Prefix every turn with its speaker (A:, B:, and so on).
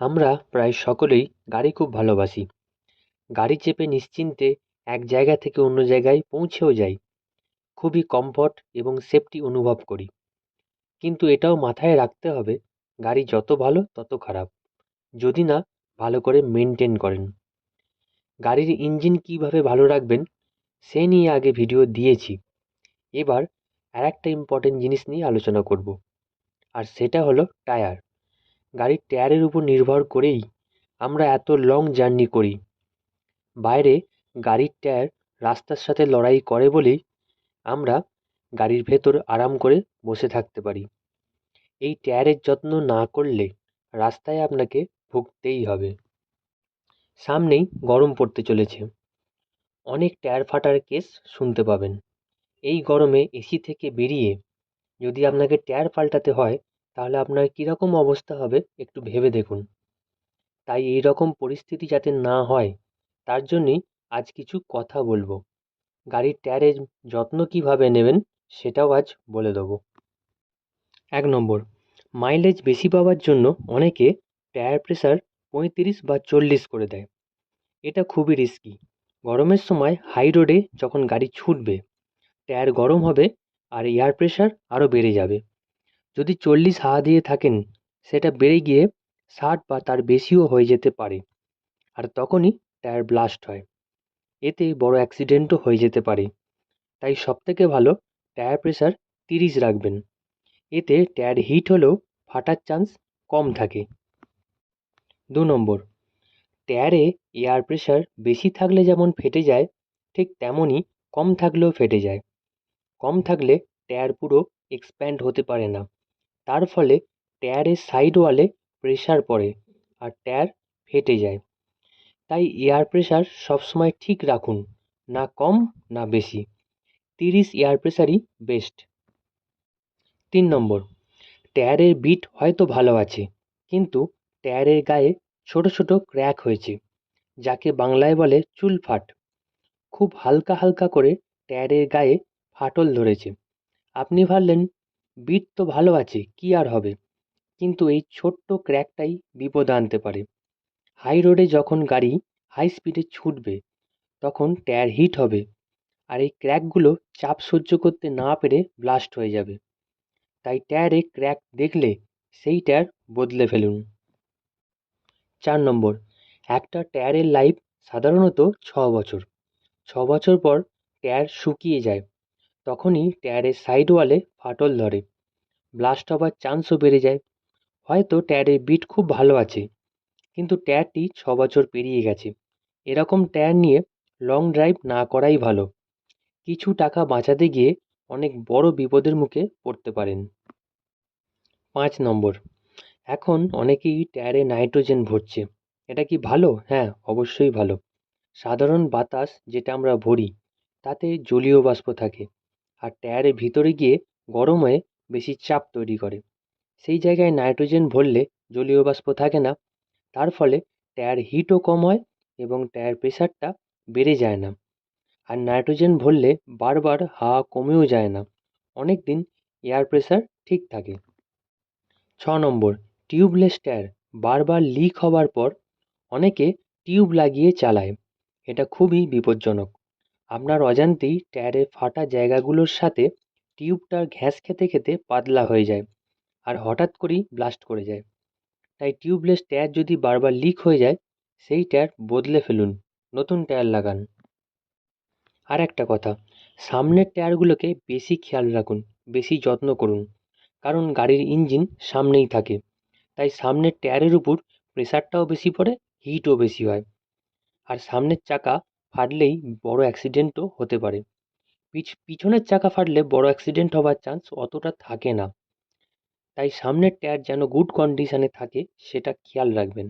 A: আমরা প্রায় সকলেই গাড়ি খুব ভালোবাসি। গাড়ি চেপে নিশ্চিন্তে এক জায়গা থেকে অন্য জায়গায় পৌঁছেও যাই। খুবই কমফর্ট এবং সেফটি অনুভব করি। কিন্তু এটাও মাথায় রাখতে হবে, গাড়ি যত ভালো তত খারাপ, যদি না ভালো করে মেনটেন করেন। গাড়ির ইঞ্জিন কিভাবে ভালো রাখবেন সে নিয়ে আগে ভিডিও দিয়েছি। এবার আরেকটা ইম্পর্টেন্ট জিনিস নিয়ে আলোচনা করব, আর সেটা হলো টায়ার। গাড়ির টায়ারের উপর নির্ভর করেই আমরা এত লং জার্নি করি। বাইরে গাড়ির টায়ার রাস্তার সাথে লড়াই করে বলেই আমরা গাড়ির ভেতর আরাম করে বসে থাকতে পারি। এই টায়ারের যত্ন না করলে রাস্তায় আপনাকে ভুগতেই হবে। সামনেই গরম পড়তে চলেছে, অনেক টায়ার ফাটার কেস শুনতে পাবেন। এই গরমে এসি থেকে বেরিয়ে যদি আপনাকে টায়ার পাল্টাতে হয়, তাহলে আপনার কীরকম অবস্থা হবে একটু ভেবে দেখুন। তাই এই রকম পরিস্থিতি যাতে না হয়, তার জন্যই আজ কিছু কথা বলবো। গাড়ির টায়ারের যত্ন কিভাবে নেবেন সেটাও আজ বলে দেবো। 1 নম্বর, মাইলেজ বেশি পাওয়ার জন্য অনেকে টায়ার প্রেসার 35 বা 40 করে দেয়। এটা খুবই রিস্কি। গরমের সময় হাই রোডে যখন গাড়ি ছুটবে, টায়ার গরম হবে আর এয়ার প্রেসার আরও বেড়ে যাবে। যদি 40 হাওয়া দিয়ে থাকেন, সেটা বেড়ে গিয়ে 60 বা তার বেশিও হয়ে যেতে পারে, আর তখনই টায়ার ব্লাস্ট হয়। এতে বড় অ্যাক্সিডেন্টও হয়ে যেতে পারে। তাই সবথেকে ভালো টায়ার প্রেসার 30 রাখবেন। এতে টায়ার হিট হলেও ফাটার চান্স কম থাকে। 2 নম্বর, টায়ারে এয়ার প্রেসার বেশি থাকলে যেমন ফেটে যায়, ঠিক তেমনই কম থাকলেও ফেটে যায়। কম থাকলে টায়ার পুরো এক্সপ্যান্ড হতে পারে না। তার ফলে টায়ারের সাইড ওয়ালে প্রেসার পড়ে আর টায়ার ফেটে যায়। তাই এয়ার প্রেসার সবসময় ঠিক রাখুন, না কম না বেশি। 30 এয়ার প্রেসারই বেস্ট। 3 নম্বর, টায়ারের বিট হয়তো ভালো আছে, কিন্তু টায়ারের গায়ে ছোট ছোট ক্র্যাক হয়েছে, যাকে বাংলায় বলে চুলফাট। খুব হালকা হালকা করে টায়ারের গায়ে ফাটল ধরেছে। আপনি ভাবলেন বিট তো ভালো আছে, কি আর হবে, কিন্তু এই ছোট্ট ক্র্যাকটাই বিপদ আনতে পারে। হাই রোডে যখন গাড়ি হাই স্পিডে ছুটবে, তখন টায়ার হিট হবে, আর এই ক্র্যাকগুলো চাপ সহ্য করতে না পেরে ব্লাস্ট হয়ে যাবে। তাই টায়ারে ক্র্যাক দেখলে সেই টায়ার বদলে ফেলুন। 4 নম্বর, একটা টায়ারের লাইফ সাধারণত 6 বছর। 6 বছর পর টায়ার শুকিয়ে যায়। তখনই টায়ারের সাইড ওয়ালে ফাটল ধরে, ব্লাস্ট হবার চান্সও বেড়ে যায়। হয়তো টায়ারের বিট খুব ভালো আছে, কিন্তু টায়ারটি 6 বছর পেরিয়ে গেছে। এরকম টায়ার নিয়ে লং ড্রাইভ না করাই ভালো। কিছু টাকা বাঁচাতে গিয়ে অনেক বড় বিপদের মুখে পড়তে পারেন। 5 নম্বর, এখন অনেকেই টায়ারে নাইট্রোজেন ভরছে। এটা কি ভালো? হ্যাঁ, অবশ্যই ভালো। সাধারণ বাতাস যেটা আমরা ভরি, তাতে জলীয় বাষ্প থাকে, আর টায়ারের ভিতরে গিয়ে গরম হয়ে বেশি চাপ তৈরি করে। সেই জায়গায় নাইট্রোজেন ভরলে জলীয় বাষ্প থাকে না। তার ফলে টায়ার হিটও কম হয় এবং টায়ার প্রেসারটা বেড়ে যায় না। আর নাইট্রোজেন ভরলে বারবার হাওয়া কমেও যায় না, অনেক দিন এয়ার প্রেসার ঠিক থাকে। 6 নম্বর, টিউবলেস টায়ার বারবার লিক হবার পর অনেকে টিউব লাগিয়ে চালায়। এটা খুবই বিপজ্জনক। আপনার অজান্তেই টায়ারের ফাটা জায়গাগুলোর সাথে টিউবটা ঘ্যাস খেতে খেতে পাতলা হয়ে যায়, আর হঠাৎ করেই ব্লাস্ট করে যায়। তাই টিউবলেস টায়ার যদি বারবার লিক হয়ে যায়, সেই টায়ার বদলে ফেলুন, নতুন টায়ার লাগান। আর একটা কথা, সামনের টায়ারগুলোকে বেশি খেয়াল রাখুন, বেশি যত্ন করুন, কারণ গাড়ির ইঞ্জিন সামনেই থাকে। তাই সামনের টায়ারের উপর প্রেসারটাও বেশি পড়ে, হিটও বেশি হয়। আর সামনের চাকা ফাটলেই বড় অ্যাক্সিডেন্টও হতে পারে। পিছনের চাকা ফাটলে বড় অ্যাক্সিডেন্ট হবার চান্স অতটা থাকে না। তাই সামনের টায়ার যেন গুড কন্ডিশনে থাকে, সেটা খেয়াল রাখবেন।